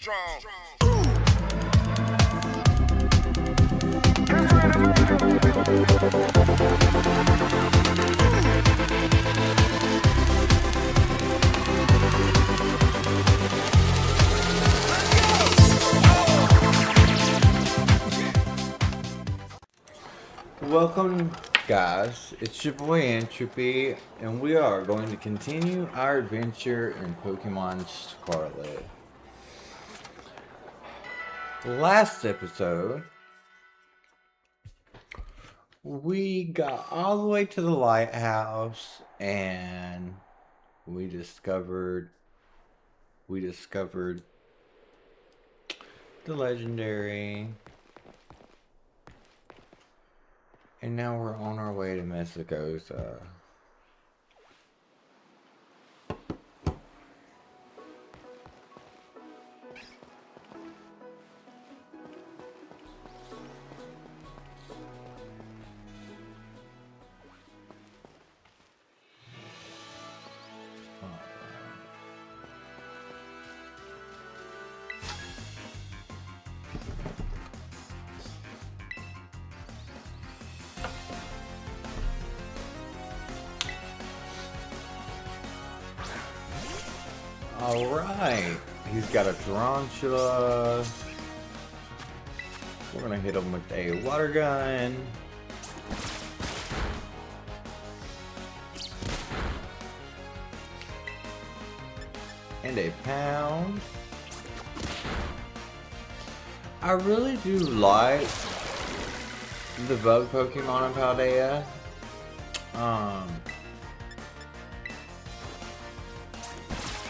Strong. Welcome, guys. It's your boy Entropy, and we are going to continue our adventure in Pokemon Scarlet. Last episode, we got all the way to the lighthouse, and we discovered the legendary. And now we're on our way to Mesagoza. Alright, he's got a tarantula. We're gonna hit him with a water gun. And a pound. I really do like the bug Pokemon of Paldea.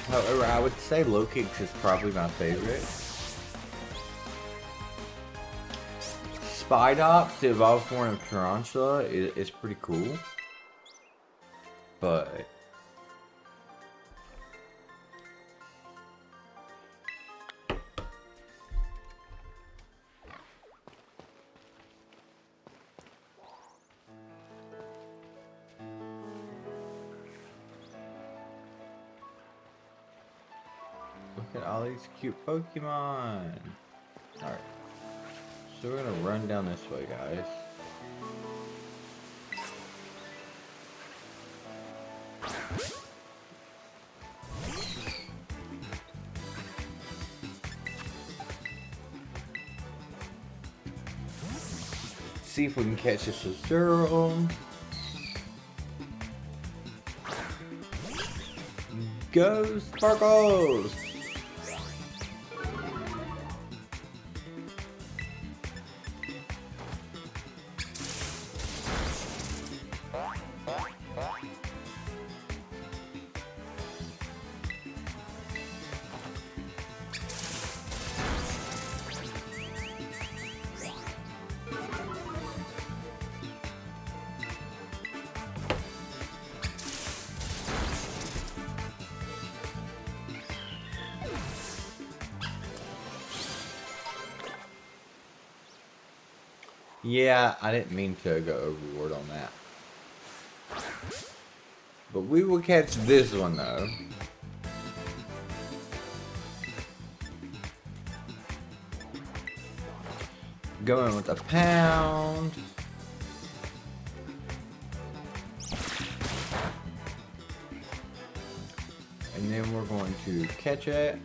However, I would say Lokix is probably my favorite. Spidops, the evolved form of Tarantula, is pretty cool. But look at all these cute Pokemon. Alright. So we're gonna run down this way, guys. See if we can catch this Azurill. Go Sparkles! Yeah, I didn't mean to go overboard on that. But we will catch this one though. Going with a pound. And then we're going to catch it.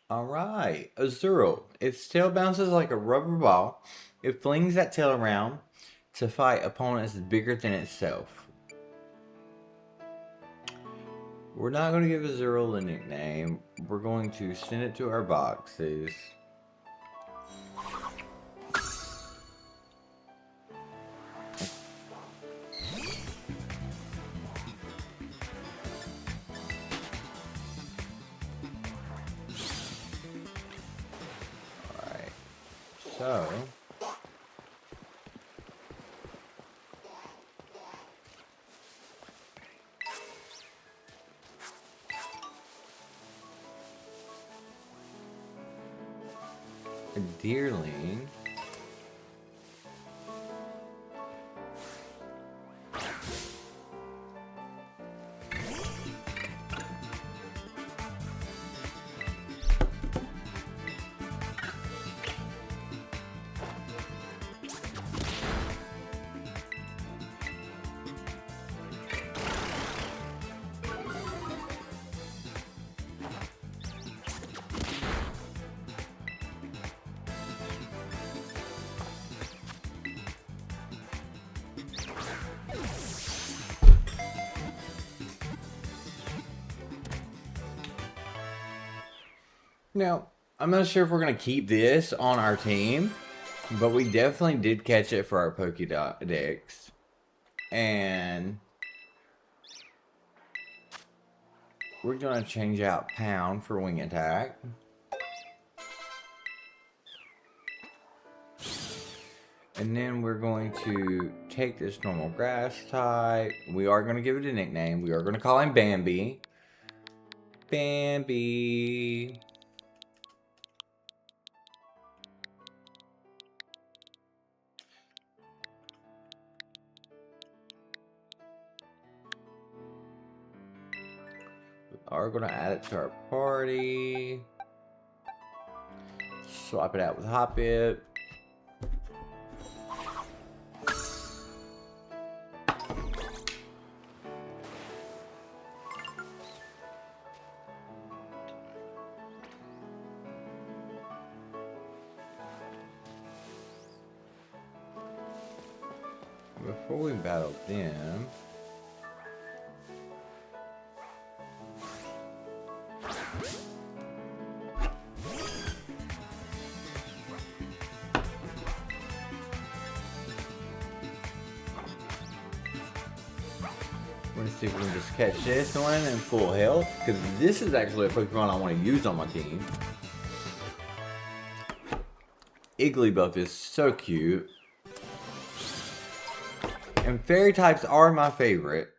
Alright, Azurill. Its tail bounces like a rubber ball. It flings that tail around to fight opponents bigger than itself. We're not going to give Azurill a nickname. We're going to send it to our boxes. So, A deerling. Now, I'm not sure if we're going to keep this on our team, but we definitely did catch it for our Pokédex. And we're going to change out Pound for Wing Attack. And then we're going to take this normal grass type. We are going to give it a nickname. We are going to call him Bambi. Bambi. Are going to add it to our party. Swap it out with Hoppip. Before we battle them, we're going to see if we can just catch this one in full health, because this is actually a Pokemon I want to use on my team. Igglybuff is so cute. And fairy types are my favorite.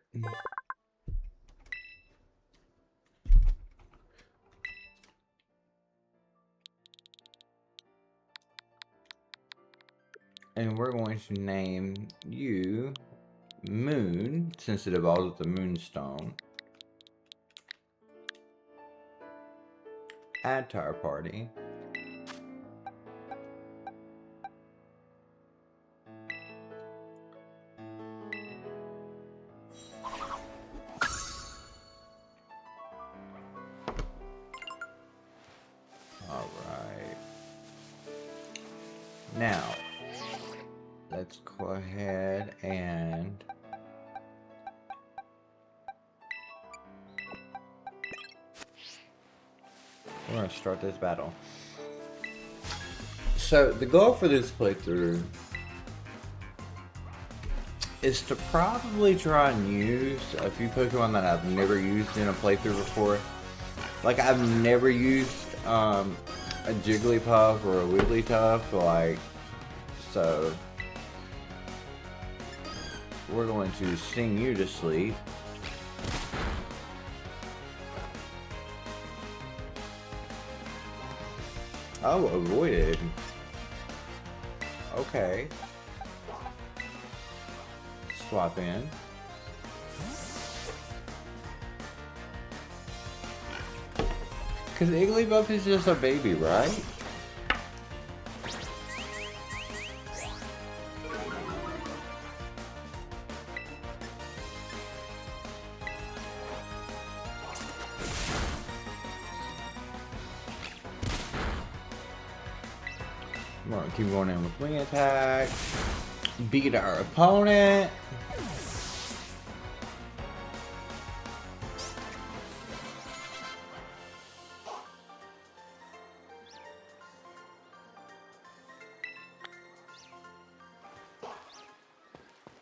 And we're going to name you Moon, since it evolves with the Moonstone. Add to our party. Alright. Now, let's go ahead and we're going to start this battle. So, the goal for this playthrough is to probably try and use a few Pokemon that I've never used in a playthrough before. Like, I've never used a Jigglypuff or a Wigglytuff, like, so we're going to sing you to sleep. Oh, avoided. Okay. Swap in. Because Igglybuff is just a baby, right? I'm gonna keep going in with Wing Attack. Beat our opponent.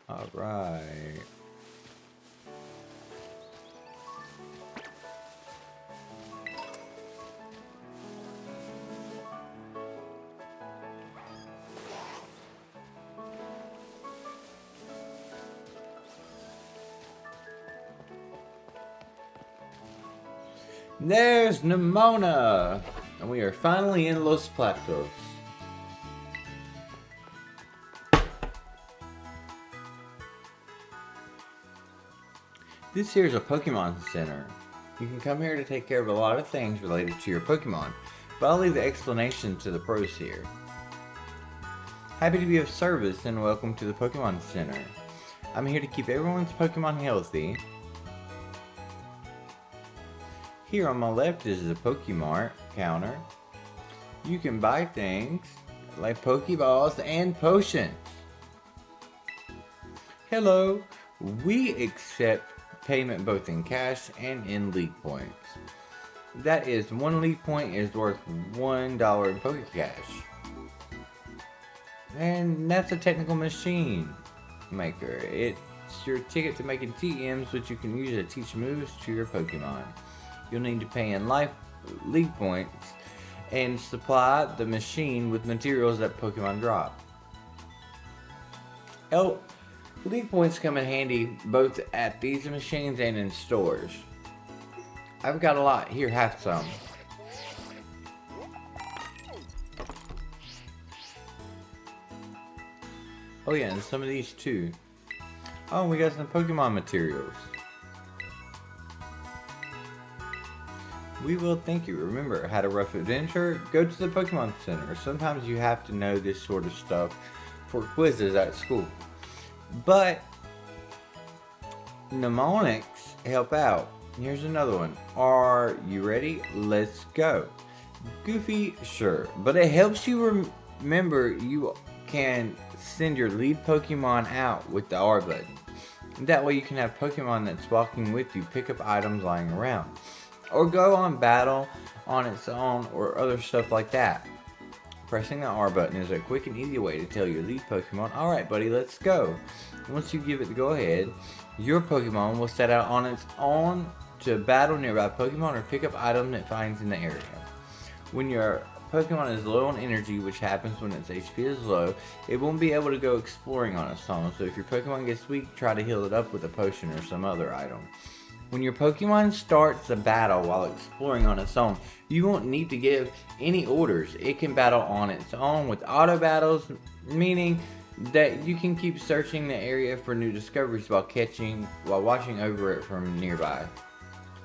All right. There's Nemona! And we are finally in Los Platos. This here is a Pokemon Center. You can come here to take care of a lot of things related to your Pokemon, but I'll leave the explanation to the pros here. Happy to be of service and welcome to the Pokemon Center. I'm here to keep everyone's Pokemon healthy. Here on my left is the Pokemart counter. You can buy things like Pokeballs and potions. Hello, we accept payment both in cash and in league points. That is, 1 league point is worth $1 in Pokecash. And that's a technical machine maker. It's your ticket to making TMs, which you can use to teach moves to your Pokemon. You'll need to pay in life league points and supply the machine with materials that Pokemon drop. Oh, league points come in handy both at these machines and in stores. I've got a lot. Here, have some. Oh yeah, and some of these too. Oh, we got some Pokemon materials. We will thank you. Remember, had a rough adventure? Go to the Pokemon Center. Sometimes you have to know this sort of stuff for quizzes at school. But mnemonics help out. Here's another one. Are you ready? Let's go. Goofy, sure. But it helps you remember you can send your lead Pokemon out with the R button. That way you can have Pokemon that's walking with you pick up items lying around. Or go on battle on its own or other stuff like that. Pressing the R button is a quick and easy way to tell your lead Pokemon, alright buddy, let's go. Once you give it the go ahead, your Pokemon will set out on its own to battle nearby Pokemon or pick up items it finds in the area. When your Pokemon is low on energy, which happens when its HP is low, it won't be able to go exploring on its own, so if your Pokemon gets weak, try to heal it up with a potion or some other item. When your Pokemon starts the battle while exploring on its own, you won't need to give any orders. It can battle on its own with auto battles, meaning that you can keep searching the area for new discoveries while watching over it from nearby.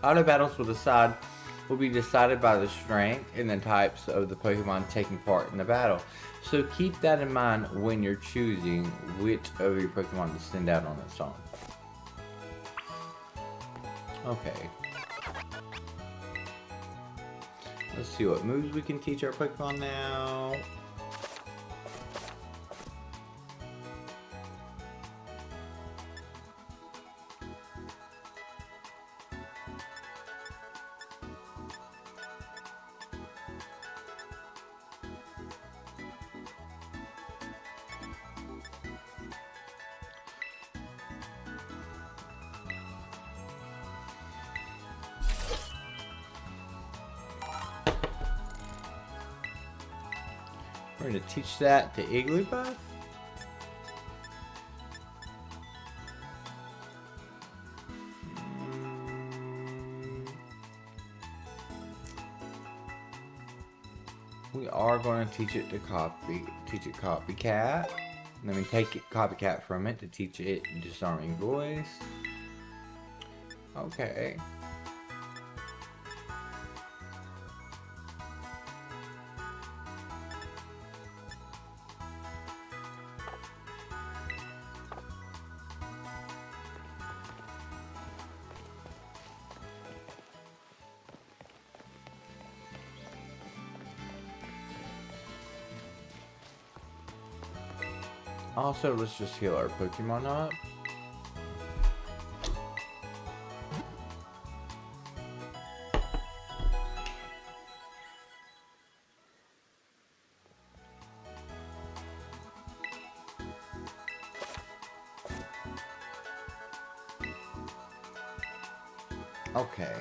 Auto battles will be decided by the strength and the types of the Pokemon taking part in the battle. So keep that in mind when you're choosing which of your Pokemon to send out on its own. Okay. Let's see what moves we can teach our Pokemon now. We're going to teach that to Igglybuff. We are going to teach it to Copycat. Let me take Copycat from it to teach it Disarming Voice. Okay. Also, let's just heal our Pokemon up. Okay.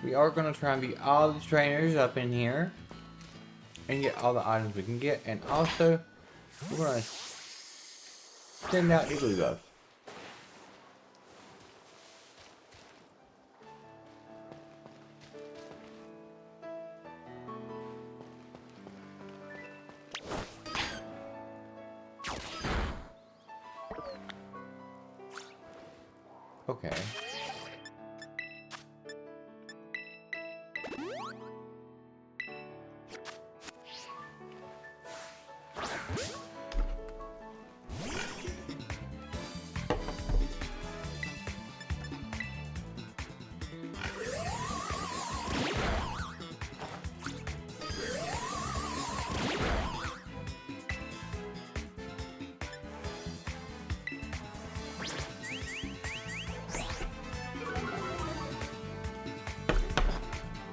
We are going to try and beat all the trainers up in here and get all the items we can get, and also we're going to send out Igglybuff. Okay.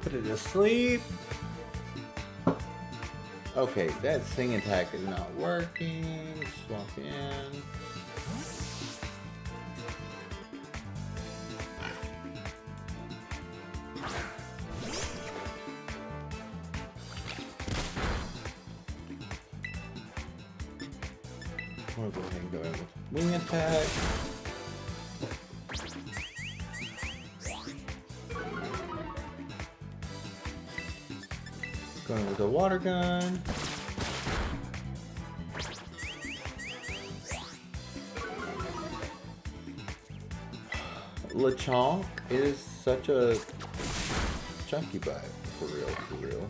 Put it to sleep. Okay, that sing attack is not working. Swap in. We'll go ahead and go in with wing attack. Going with the water gun. Lechonk is such a chunky bite, for real, for real.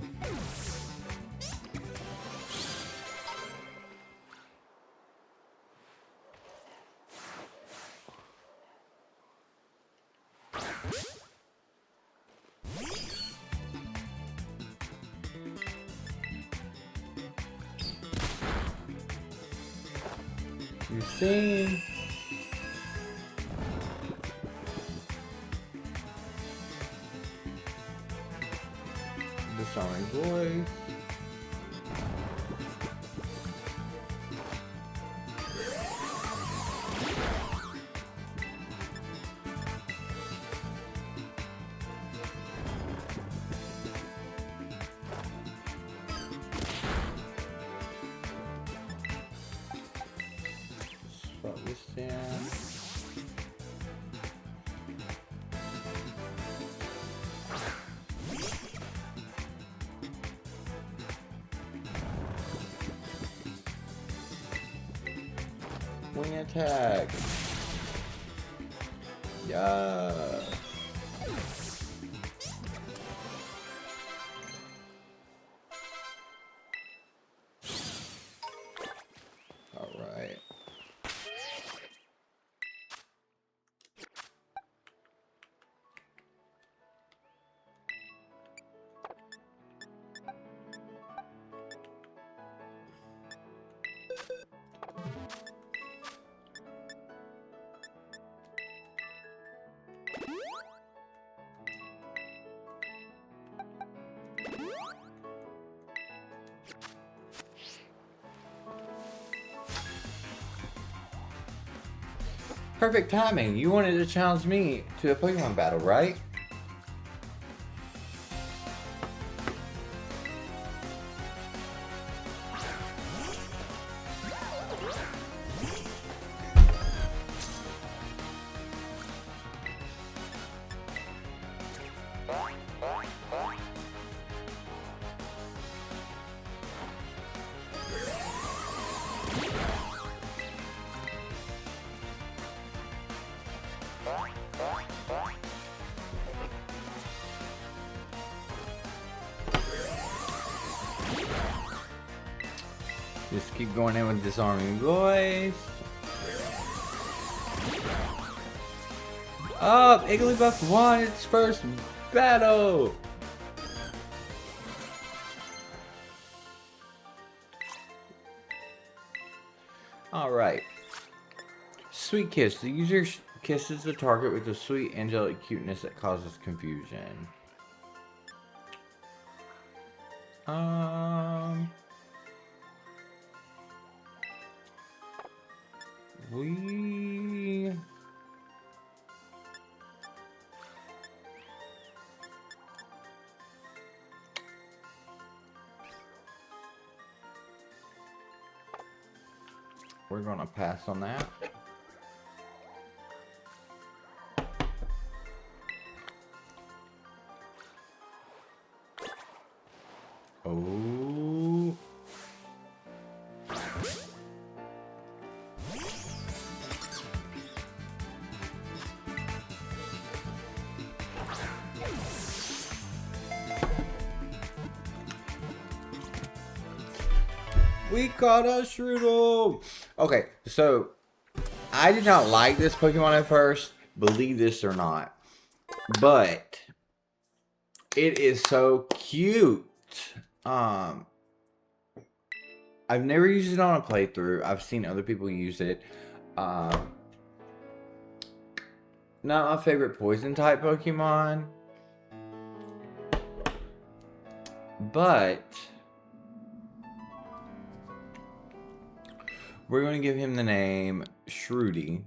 You see? Disarming voice. Swap this down. Wing attack. Yeah. All right. Perfect timing. You wanted to challenge me to a Pokemon battle, right? Just keep going in with disarming voice. Up! Igglybuff won its first battle! Alright. Sweet Kiss. The user kisses the target with a sweet angelic cuteness that causes confusion. We're gonna pass on that. Oh. We caught a Shroodle! Okay, so I did not like this Pokemon at first, believe this or not. But it is so cute. I've never used it on a playthrough. I've seen other people use it. Not my favorite poison type Pokemon. But we're going to give him the name Shroody.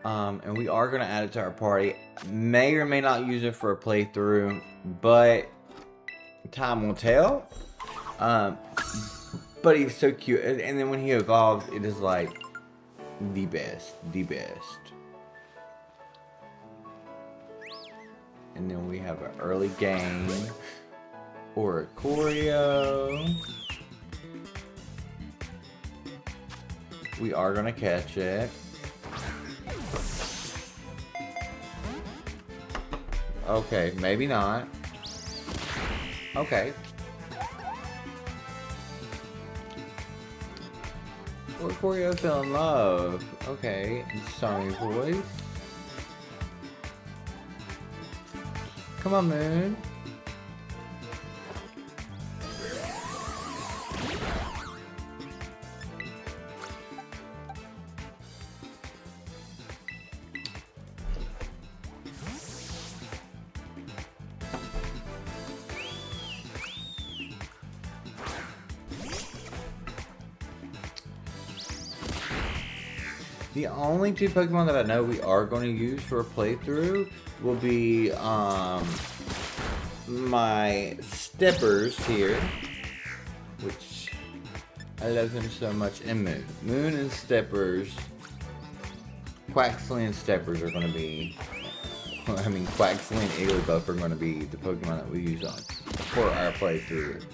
And we are going to add it to our party. May or may not use it for a playthrough, but time will tell. But he's so cute. And then when he evolves, it is like the best. The best. And then we have an early game. Oricorio. We are going to catch it. Okay, maybe not. Okay. Oricorio fell in love. Okay, sorry voice. Come on, Moon. The only two Pokemon that I know we are going to use for a playthrough will be my Steppers here, which I love them so much, and Moon. Moon and Steppers, Quaxley and Steppers are going to be, I mean Quaxley and Igglybuff are going to be the Pokemon that we use on for our playthrough.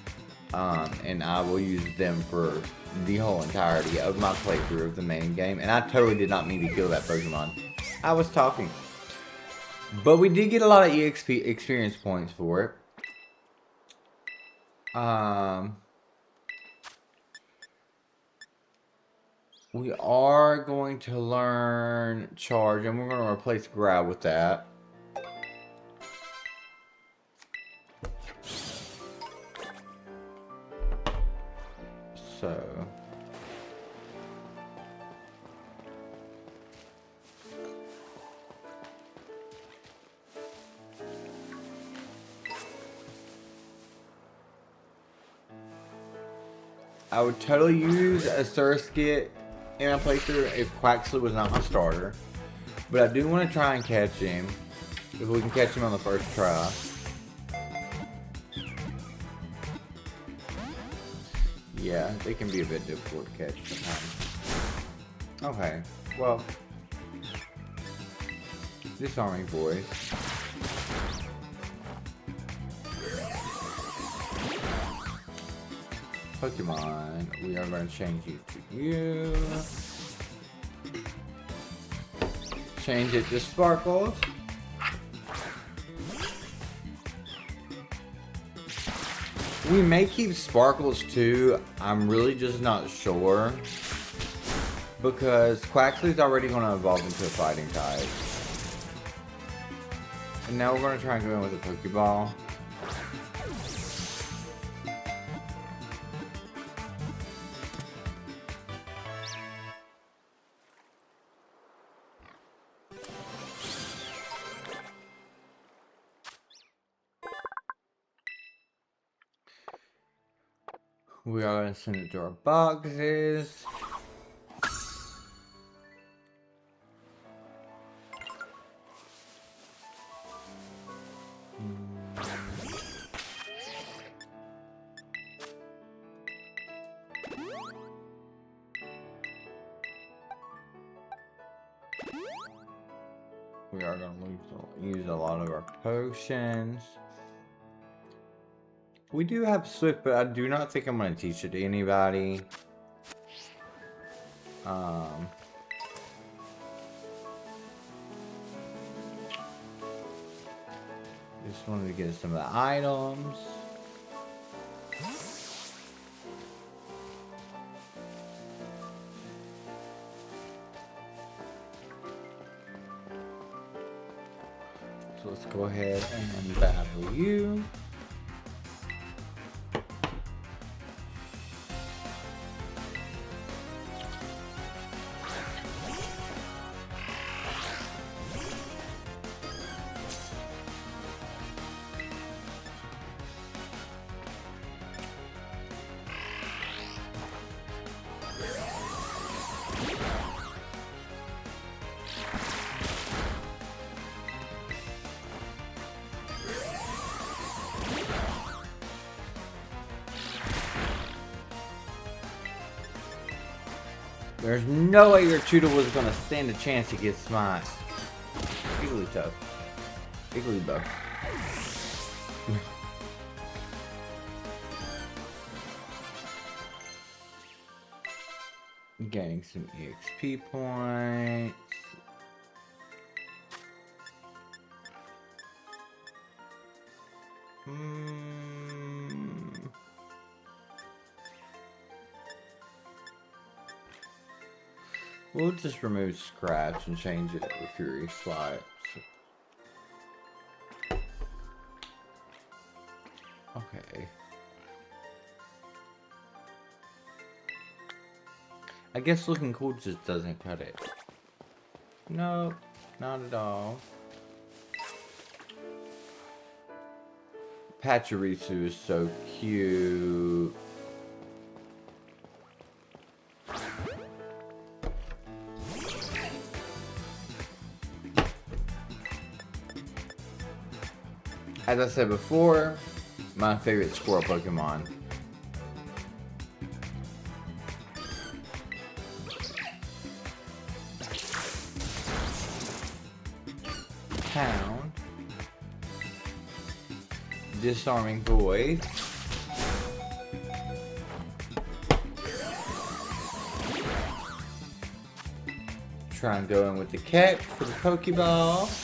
And I will use them for the whole entirety of my playthrough of the main game. And I totally did not mean to kill that Pokemon. I was talking. But we did get a lot of EXP experience points for it. We are going to learn Charge, and we're going to replace Growl with that. So I would totally use a Surskit in a playthrough if Quaxley was not my starter. But I do want to try and catch him. If we can catch him on the first try. Yeah, they can be a bit difficult to catch sometimes. Okay, well, disarming voice. Pokemon, we are going to change you to you. Change it to Sparkles. We may keep Sparkles too. I'm really just not sure. Because Quaxley's already going to evolve into a fighting type. And now we're going to try and go in with a Pokeball. We are going to send it to our boxes. We are going to use a lot of our potions. We do have Swift, but I do not think I'm going to teach it to anybody. Just wanted to get some of the items. go ahead and battle you. There's no way your tutor was gonna stand a chance against my Igglybuff. Getting some EXP points. We'll just remove Scratch and change it to Fury Swipes. Okay. I guess looking cool just doesn't cut it. No, not at all. Pachirisu is so cute. As I said before, my favorite squirrel Pokemon. Pound. Disarming Voice. Try and go in with the Keck for the Pokeball.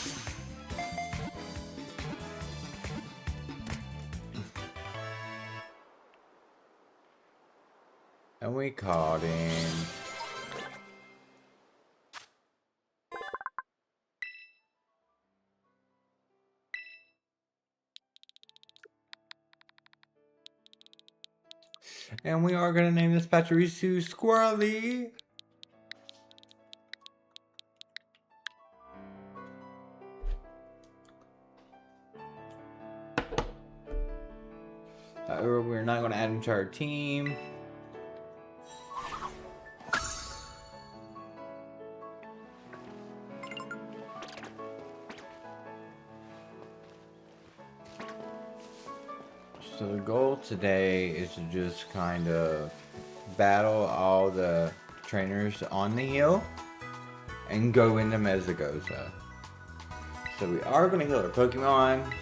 And we caught him. And we are going to name this Pachirisu Squirrely. However, we're not going to add him to our team. So the goal today is to just kind of battle all the trainers on the hill and go into Mesagoza. So we are going to heal our Pokemon.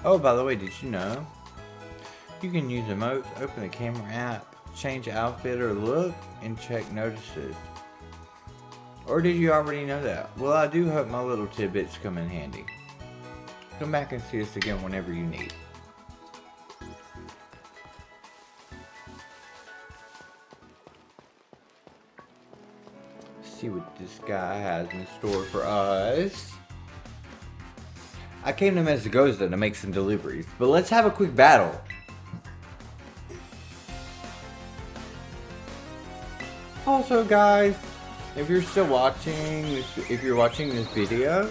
Oh, by the way, did you know you can use emotes, open the camera app, change outfit or look, and check notices? Or did you already know that? Well, I do hope my little tidbits come in handy. Come back and see us again whenever you need. See what this guy has in store for us. I came to Mesagoza to make some deliveries, but let's have a quick battle. Also, guys, if you're still watching, if you're watching this video,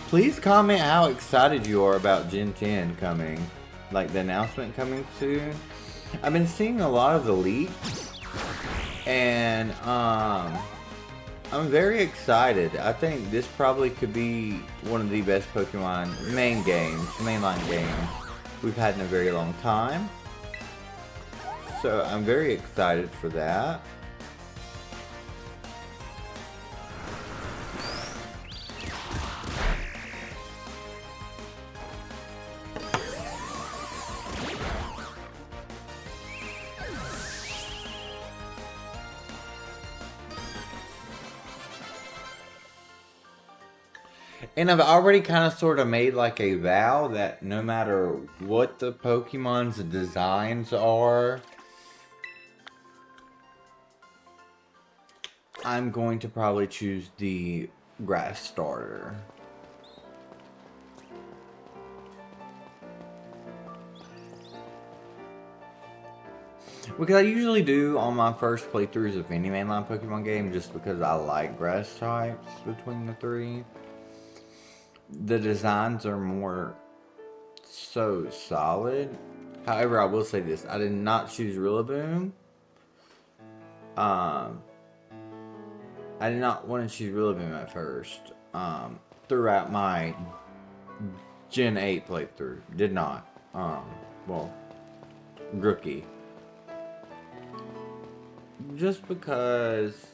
please comment how excited you are about Gen 10 coming, like the announcement coming soon. I've been seeing a lot of the leaks, and I'm very excited. I think this probably could be one of the best Pokemon mainline games we've had in a very long time. So I'm very excited for that. And I've already kind of sort of made like a vow that no matter what the Pokemon's designs are, I'm going to probably choose the grass starter. Because I usually do on my first playthroughs of any mainline Pokemon game just because I like grass types between the three. The designs are more so solid. However, I will say this. I did not choose Rillaboom. I did not want to choose Rillaboom at first. Throughout my Gen 8 playthrough. Did not. Well, Rookie. Just because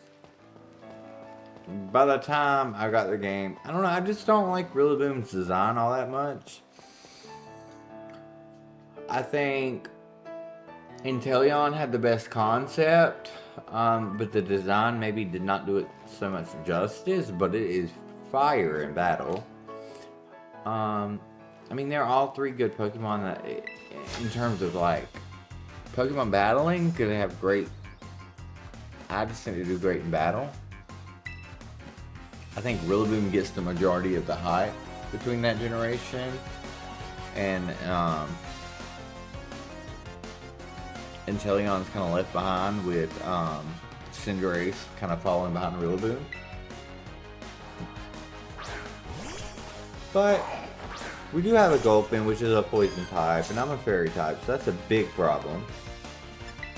by the time I got the game, I don't know, I just don't like Rillaboom's design all that much. I think Inteleon had the best concept, but the design maybe did not do it so much justice, but it is fire in battle. I mean, they're all three good Pokemon that, in terms of like Pokemon battling, could have great. I just think they do great in battle. I think Rillaboom gets the majority of the hype between that generation, and Inteleon's kind of left behind with Cinderace kind of falling behind Rillaboom. But we do have a Gulpin, which is a poison type, and I'm a fairy type, so that's a big problem.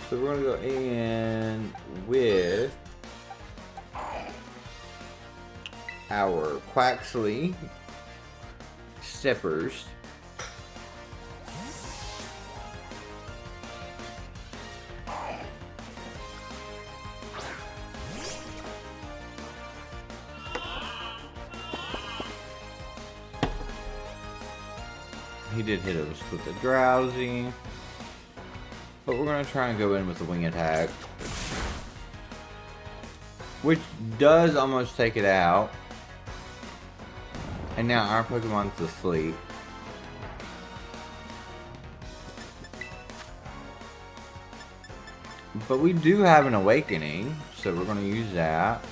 So we're going to go in with our Quaxley Steppers. He did hit us with the Drowsy. But we're going to try and go in with the Wing Attack, which does almost take it out. And now our Pokemon's asleep. But we do have an Awakening, so we're going to use that.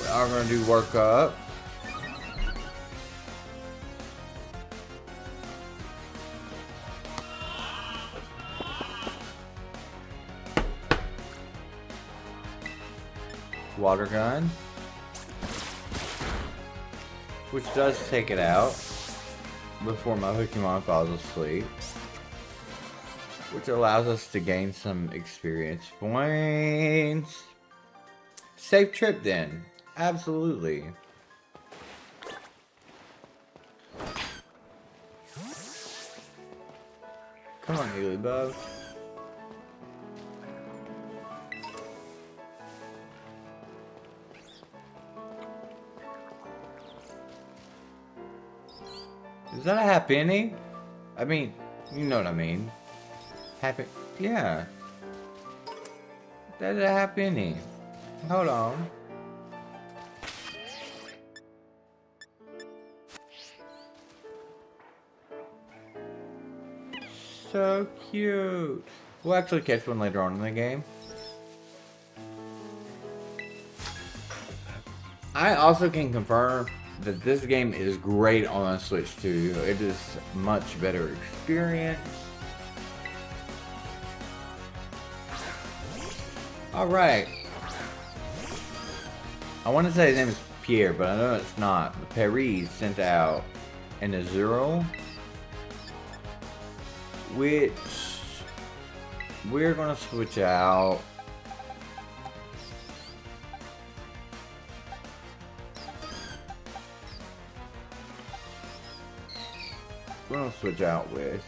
We are going to do Work Up. Water Gun, which does take it out before my Pokemon falls asleep, which allows us to gain some experience points. Safe trip then, absolutely. Come on, Healybug. Is that a Happiny? I mean, you know what I mean. Happy, yeah. That's a Happiny. Hold on. So cute. We'll actually catch one later on in the game. I also can confirm that this game is great on a Switch too. It is much better experience. Alright. I want to say his name is Pierre, but I know it's not. Perry sent out an Azurill, which we're going to switch out. We're going to switch out with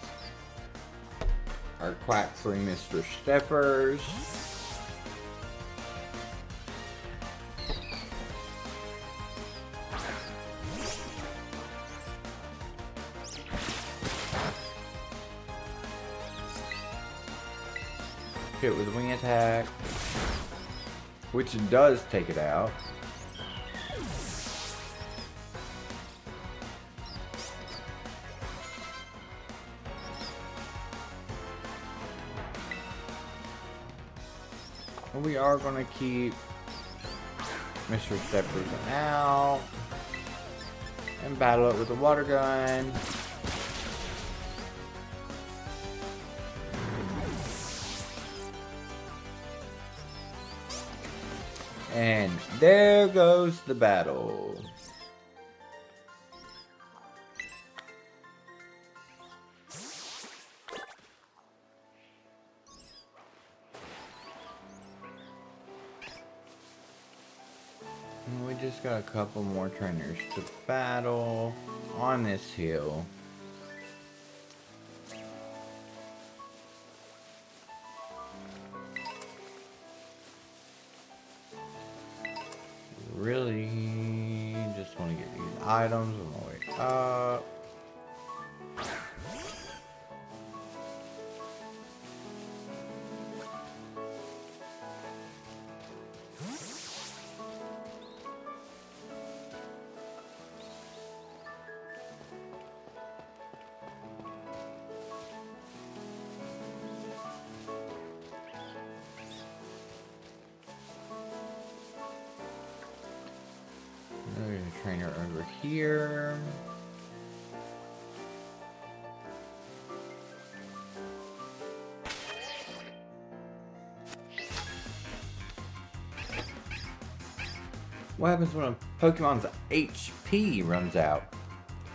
our Quaxley Mr. Steppers. hit with a wing attack, which does take it out. And we are going to keep Mr. Stepperson out and battle it with a water gun. And there goes the battle. And we just got a couple more trainers to battle on this hill. Really just want to get these items on the way up. There's a trainer over here. What happens when a Pokemon's HP runs out?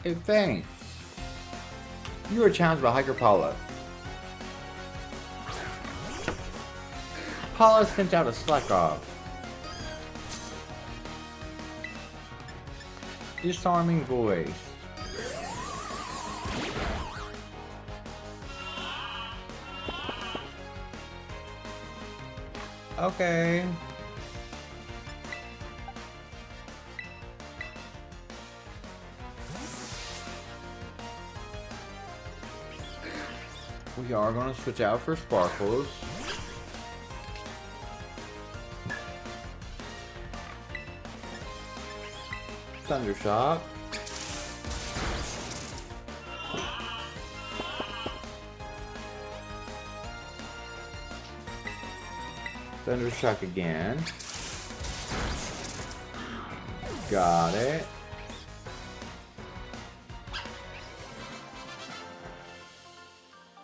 It faints. You are challenged by Hiker Paula. Paula sent out a slack off. Disarming voice. Okay. We are going to switch out for Sparkles. Thundershock. Thundershock again. Got it.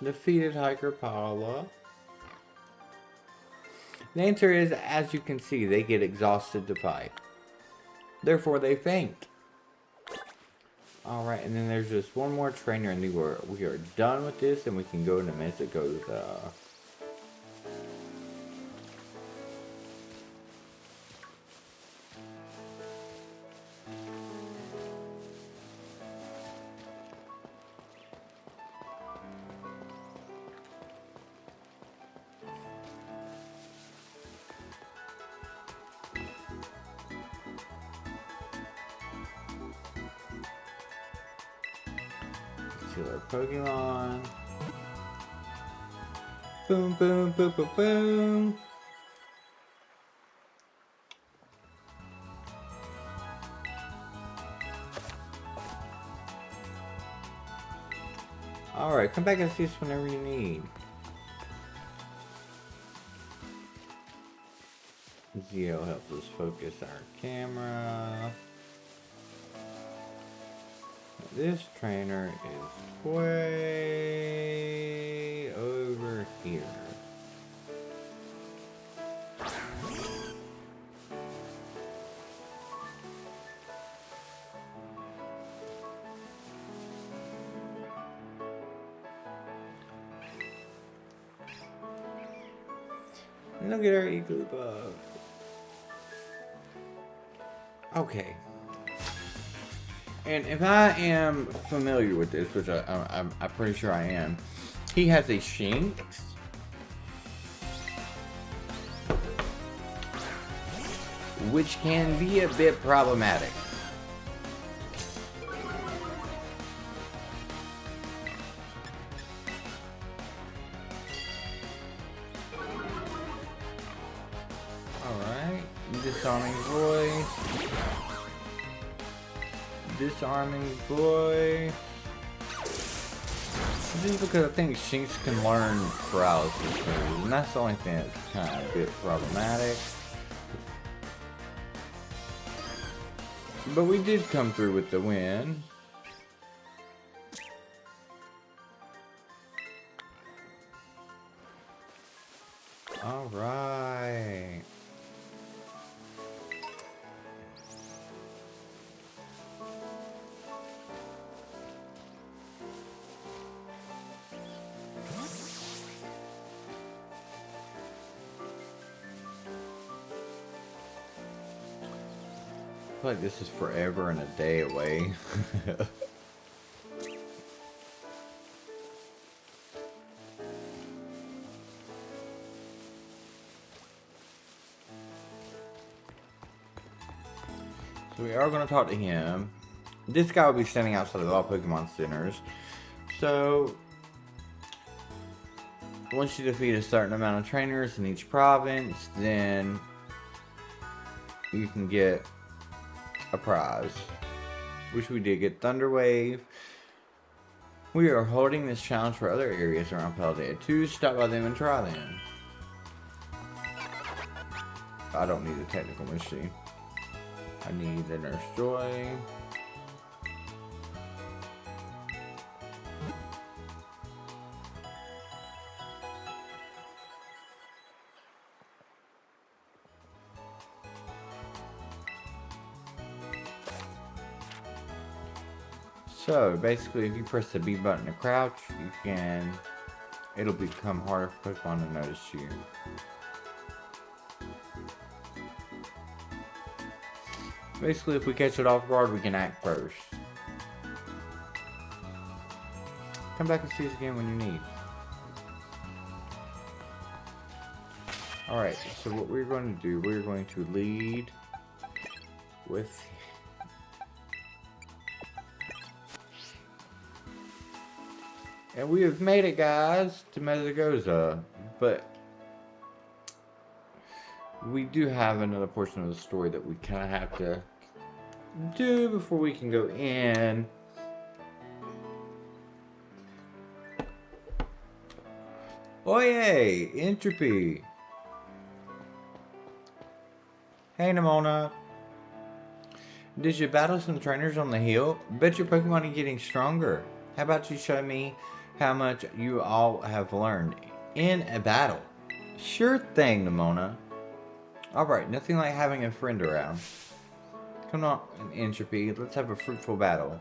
Defeated Hiker Paula. The answer is, as you can see, they get exhausted to fight. Therefore, they faint. Alright, and then there's just one more trainer, and we are done with this, and we can go to Mesagoza. Heal our Pokemon. Boom, boom, boom, boom, boom. Alright, come back and see us whenever you need. Zio helps us focus our camera. This trainer is way over here. Look at our Igglybuff. Okay. And if I am familiar with this, which I'm pretty sure I am, he has a Shinx. Which can be a bit problematic. disarming voice. Disarming voice. Just because I think Shinx can learn paralysis moves, and that's the only thing that's kind of a bit problematic. But we did come through with the win. All right. I feel like this is forever and a day away. So we are going to talk to him. This guy will be standing outside of all Pokemon centers. So once you defeat a certain amount of trainers in each province, then you can get a prize, which we did get. Thunder Wave. We are holding this challenge for other areas around Paldea too. Stop by them and try them. I don't need a technical machine. I need the Nurse Joy. So basically, if you press the B button to crouch, it'll become harder for Pokemon to notice you. Basically, if we catch it off guard, we can act first. Come back and see us again when you need. Alright, so what we're going to do, we're going to lead with... And we have made it, guys, to Mesagoza, but we do have another portion of the story that we kind of have to do before we can go in. Oh yay! Entropy! Hey Nemona! Did you battle some trainers on the hill? Bet your Pokemon are getting stronger. How about you show me how much you all have learned in a battle? Sure thing, Nemona. Alright, nothing like having a friend around. Come on, Entropy, let's have a fruitful battle.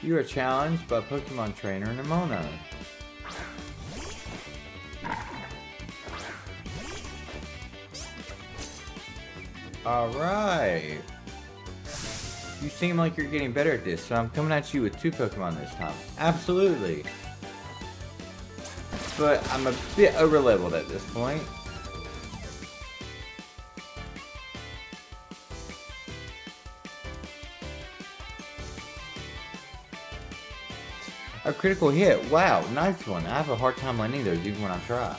You are challenged by Pokemon Trainer Nemona. Alright. You seem like you're getting better at this, so I'm coming at you with 2 Pokemon this time. Absolutely. But I'm a bit over-leveled at this point. A critical hit. Wow, nice one. I have a hard time landing those even when I try.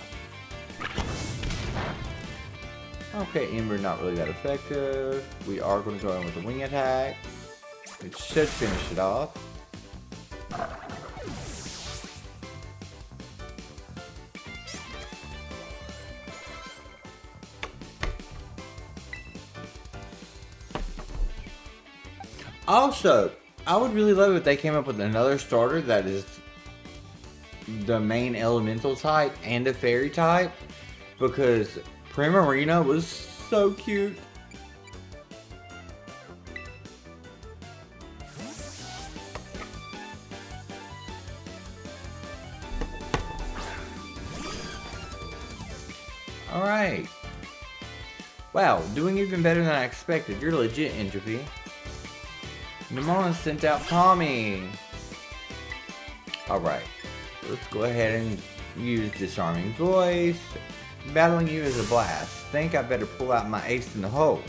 Okay, Ember not really that effective. We are going to go in with a wing attack. It should finish it off. Also, I would really love it if they came up with another starter that is the main elemental type and a fairy type, because Primarina was so cute. Alright. Wow, doing even better than I expected. You're legit, Entropy. Nemona sent out Tommy. Alright. Let's go ahead and use Disarming Voice. Battling you is a blast. Think I better pull out my ace in the hole.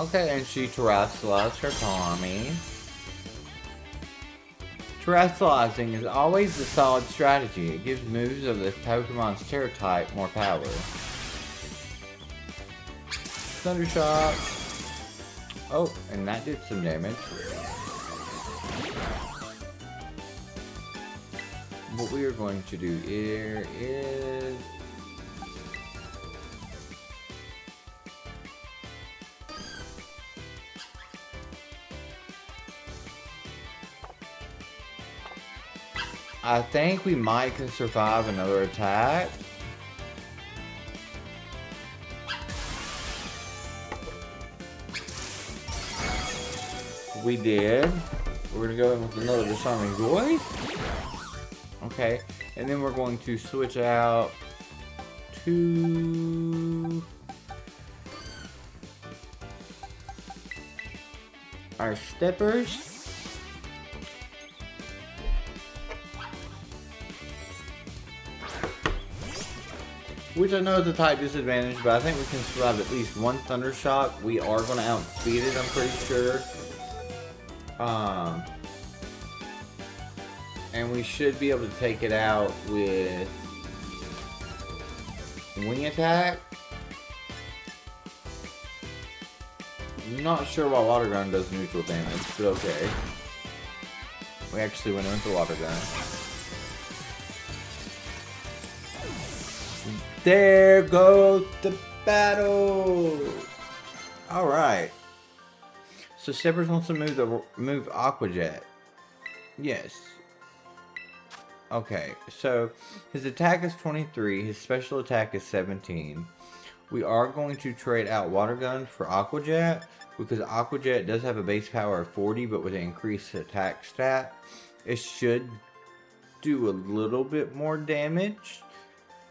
Okay, and she terrestrialized her Tommy. Terrestrializing is always a solid strategy. It gives moves of the Pokemon's Terra type more power. Thundershock. Oh, and that did some damage. What we are going to do here is... I think we might can survive another attack. We did. We're gonna go in with another disarming voice. Okay, and then we're going to switch out to our steppers. Which I know is a type disadvantage, but I think we can survive at least one Thunder Shock. We are going to outspeed it, I'm pretty sure. And we should be able to take it out with Wing Attack. I'm not sure why Water Gun does neutral damage, but okay. We actually went into Water Gun. There goes the battle! Alright. So Steppers wants to move Aqua Jet. Yes. Okay, so his attack is 23, his special attack is 17. We are going to trade out Water Gun for Aqua Jet, because Aqua Jet does have a base power of 40, but with an increased attack stat, it should do a little bit more damage.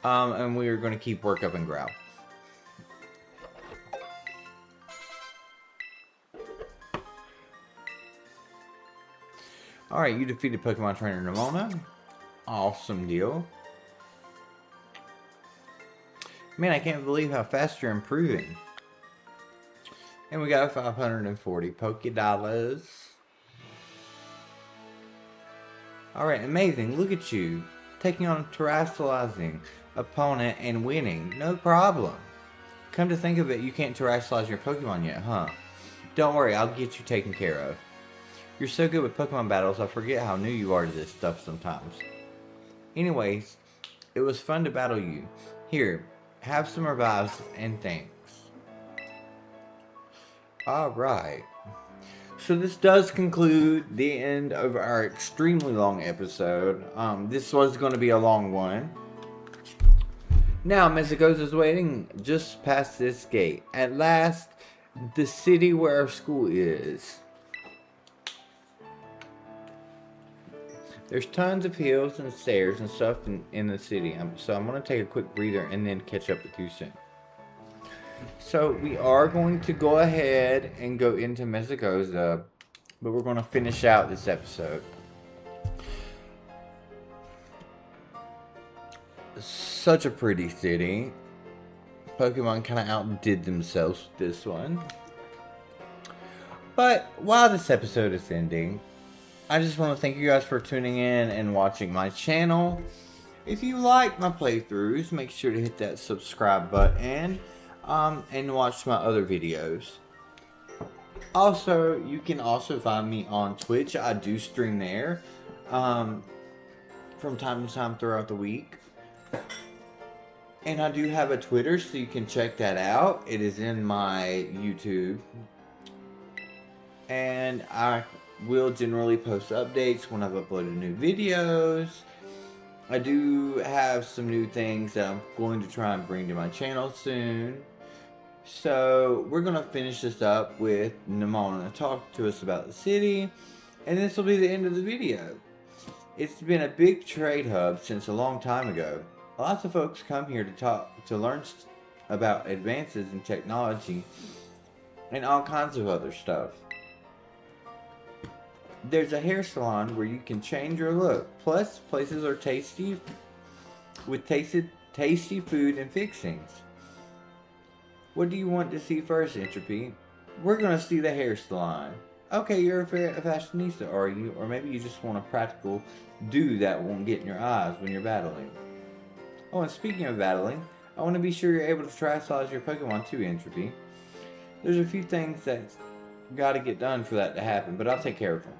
And we are going to keep Work Up and Growl. Alright, you defeated Pokemon Trainer Nemona. Awesome deal. Man, I can't believe how fast you're improving. And we got 540 Pokédollars. Alright, amazing. Look at you. Taking on a terrestrializing opponent and winning. No problem. Come to think of it, you can't terrestrialize your Pokemon yet, huh? Don't worry, I'll get you taken care of. You're so good with Pokemon battles, I forget how new you are to this stuff sometimes. Anyways, it was fun to battle you. Here, have some revives and thanks. Alright. So this does conclude the end of our extremely long episode. This was going to be a long one. Now, Mesagoza is waiting just past this gate. At last, the city where our school is. There's tons of hills and stairs and stuff in the city. So I'm going to take a quick breather and then catch up with you soon. So we are going to go ahead and go into Mesagoza, but we're going to finish out this episode. Such a pretty city. Pokemon kind of outdid themselves with this one. But while this episode is ending, I just want to thank you guys for tuning in and watching my channel. If you like my playthroughs, make sure to hit that subscribe button. And watch my other videos. Also, you can also find me on Twitch. I do stream there from time to time throughout the week. And I do have a Twitter, so you can check that out. It is in my YouTube. And I will generally post updates when I've uploaded new videos. I do have some new things that I'm going to try and bring to my channel soon. So we're going to finish this up with Nemona talk to us about the city. And this will be the end of the video. It's been a big trade hub since a long time ago. Lots of folks come here to learn about advances in technology and all kinds of other stuff. There's a hair salon where you can change your look. Plus, places are tasty with tasty food and fixings. What do you want to see first, Entropy? We're gonna see the hair salon. Okay, you're a fashionista, are you? Or maybe you just want a practical do that won't get in your eyes when you're battling. Oh, and speaking of battling, I want to be sure you're able to tricycle your Pokemon to Entropy. There's a few things that gotta get done for that to happen, but I'll take care of them.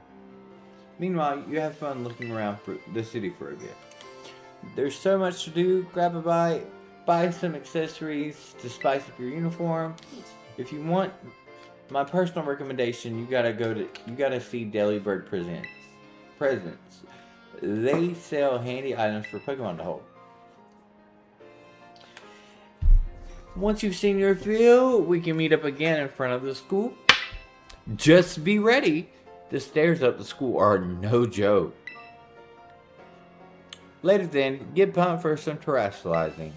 Meanwhile, you have fun looking around for the city for a bit. There's so much to do. Grab a bite, buy some accessories to spice up your uniform. If you want my personal recommendation, you gotta see Delibird Presents. They sell handy items for Pokemon to hold. Once you've seen your fill, we can meet up again in front of the school. Just be ready. The stairs up the school are no joke. Later then, get pumped for some terrestrializing.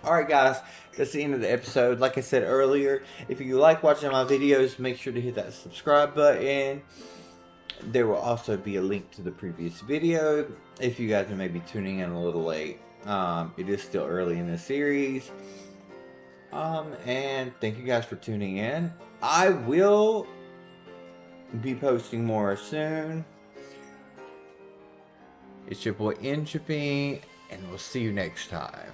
Alright guys, that's the end of the episode. Like I said earlier, if you like watching my videos, make sure to hit that subscribe button. There will also be a link to the previous video if you guys are maybe tuning in a little late. It is still early in the series. And thank you guys for tuning in. I will be posting more soon. It's your boy Entropy, and we'll see you next time.